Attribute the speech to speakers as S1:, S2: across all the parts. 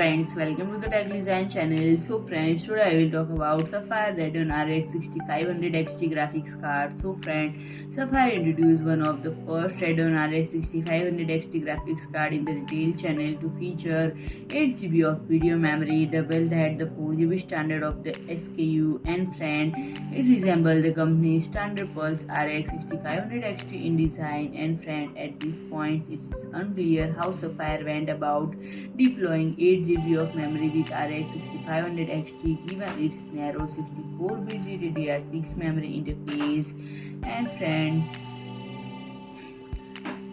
S1: friends, welcome to the Tech Design channel. So friends, today I will talk about Sapphire Radeon RX 6500 XT graphics card. So friend, Sapphire introduced one of the first Radeon RX 6500 XT graphics card in the retail channel to feature 8GB of video memory, double that the 4GB standard of the SKU, and friend, it resembles the company's standard Pulse RX 6500 XT in design. And friend, at this point it is unclear how Sapphire went about deploying 8GB of memory with RX 6500 XT given its narrow 64-bit GDDR6 memory interface. And friend,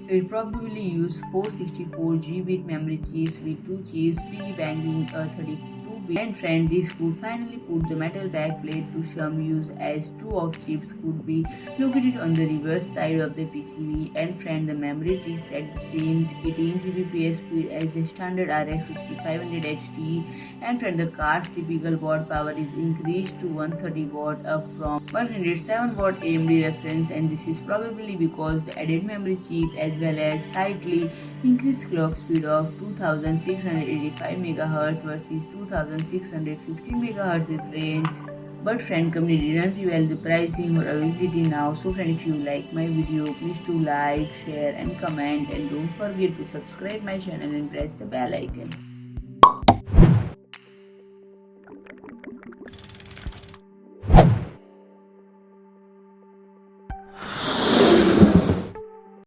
S1: it probably used 464GB memory chips with 2 chips piggybacking a 32-bit. And friend, this could finally put the metal backplate to some use as 2 of chips could be located on the reverse side of the PCB. And friend, the memory ticks at the same 18 Gbps speed as the standard RX 6500 XT. And friend, the card's typical watt power is increased to 130 watt up from 107 watt AMD reference, and this is probably because the added memory chip as well as slightly increased clock speed of 2685 MHz versus 2650 MHz in range. But friend, company didn't reveal the pricing or availability now. So friend, if you like my video, please do like, share and comment, and don't forget to subscribe my channel and press the bell icon.